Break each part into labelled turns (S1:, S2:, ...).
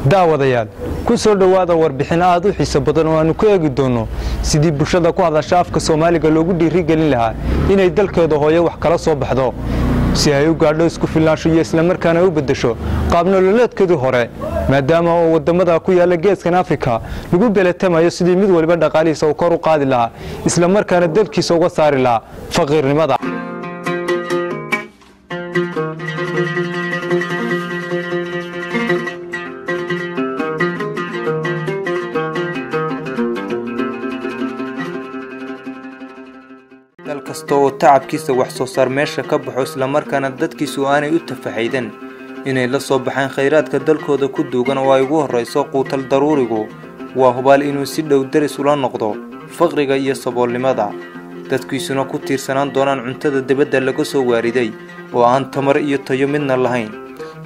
S1: daawadayaal ku soo dhawaada warbixin aad u xiiso badan oo aanu ku eegi doono sidii bulshada ku hadasha afka Soomaaliga loogu dhiirigelin lahaa inay dalkeeda hooyo wax kala soo baxdo si ay u gaadho isku filnaansho iyo isla markaana u bedesho qaab nololeedkeedii hore maadaama oo wadamada ku yaala geeskan Afrika lagu beelatamayo sidii mid waliba dhaqaalihiisa kor u qaadi lahaa isla markaana dalkiisa uga saari lahaa faqriinimada. dalkasto tacabkiisa wax soo saar meesha ka baxo isla markaana dadkiisu aanay u tafaxaydan inay la soo baxaan kheyraadka dalkooda ku duugan oo ay ugu horeyso quutal daruurigu waa hubaal inuu si dhow daris ula noqdo faqriga iyo saboolnimada dadkiisuna ku tiirsanaan doonaan cuntada dibadda laga soo waariday oo aan tamar iyo tayo midna lahayn.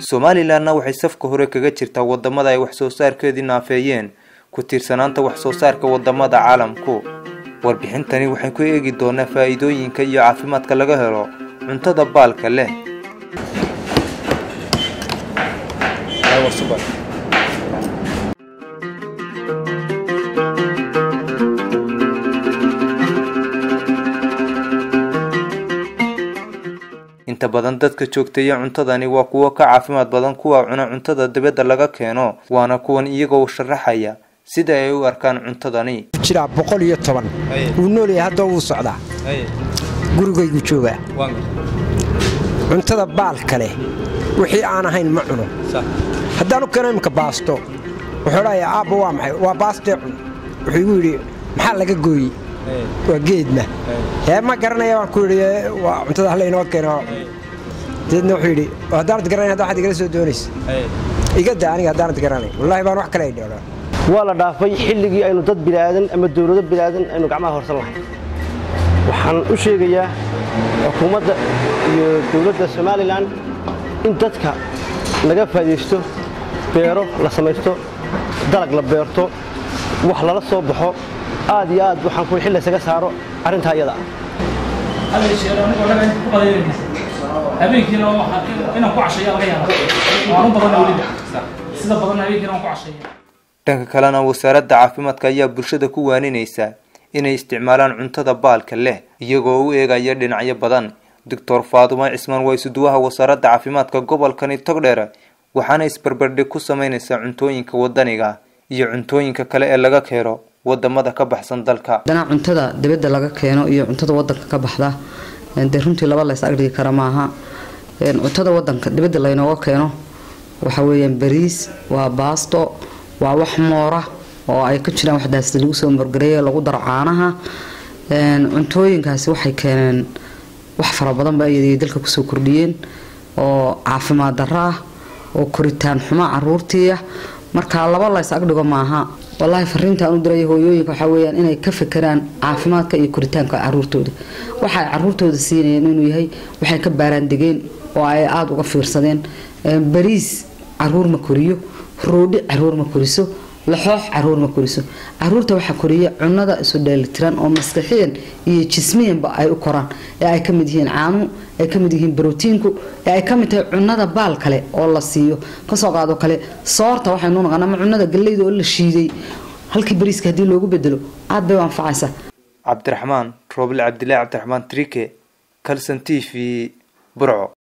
S1: Soomaalilandna waxay safka hore kaga jirtaa wadamada ay wax soo saarkeedii naafeeyeen ku tiirsanaanta wax soo saarka wadamada caalamku. warbixintani waxay ku eegi doonaa faa'iidooyinka iyo caafimaadka laga helo cuntada baalka leh. inta badan dadka joogtaya cuntadani waa kuwa ka caafimaad badan kuwa cuna cuntada dibadda laga keeno waana kuwan iyagoo sharaxaya sida ay u arkaan cuntadani.
S2: jira 110 uu noolyahay hadda uu socdaa gurigaygu jooga cuntada baalka leh wixii aan ahayn ma cuno haddaan u keenay imka baasto wuxuu dhahay aabba waa maxay waa baasto wuxuu igu yiri maxaa laga gooyay waa geedna ma garanaya waan ku yiri waa cuntada hal inoo keeno deedna wuxuu yiri haddaan garanay hadda waxa igala soo doonaysa iga daa aniga haddaan garanay wallahi baan wax kale ay dhawaa
S3: wala dhaafay xilligii aynu dad bilaadan ama dawlado bilaadan aynu gacmaha horsan lahayn waxaan u sheegayaa xukuumadda iyo dawladda Soomaaliland in dadka laga faa'iideysto beero la sameeyo dalag la beerto wax lala soo baxo aad iyo aad waxaan ku xilli isaga saaro arinta iyada
S4: habeenkiina waxa inaan ku casheeyo laga yaabo waan badan waliba sida badan habeenkiina ku casheeyo.
S1: dhanka kalena wasaaradda caafimaadka ayaa bulshada ku waaninaysa inay isticmaalaan cuntada baalka leh iyagoo u eegaya dhinacyo badan. Dr. Faaduma Cismaan waa isuduwaha wasaaradda caafimaadka gobolkan Togdheer waxaana isbarbardhig ku sameynaysaa cuntooyinka wadaniga iyo cuntooyinka kale ee laga keeno wadamada ka baxsan dalka.
S5: dana cuntada dibadda laga keeno iyo cuntada wadanka ka baxda runtii laba la is agdhigi kara maaha. cuntada wadanka dibadda la inooga keeno waxa weeyaan bariis waa baasto waa wax moora oo ay ka jiraan waxdaas lagu soo margareeyo lagu daro caanaha cuntooyinkaasi waxay keeneen wax fara badan ba ay dalka ku soo kordhiyeen oo caafimaad darro oo koritaan xumo caruurtiya marka laba la is agdhigo maaha. wallahi fariinta aan u diray hooyooyinka waxa weeyaan inay ka fikiraan caafimaadka iyo koritaanka caruurtooda waxa caruurtooda siinayeen inuu yahay waxay ka baaraan degeen oo ay aad uga fiirsadeen bariis caruur ma koriyo roodi caruur ma koriso laxoox caruur ma koriso caruurta waxa koriya cunada isu dheelitiran oo maskaxiyan iyo jismiyanba ay u koraan ee ay kamid yihiin caano ay kamid yihiin borotiinku ee ay kamid tahay cunada baal kale oo la siiyo ka soo qaado kale soorta waxay noo naqana cunada galeyda oo la shiiday halkii bariiska hadii loogu bedelo aad bay anfacaysa.
S1: Cabdiraxmaan Roble Cabdilaahi Cabdiraxmaan Trike Kalsan TV Burco.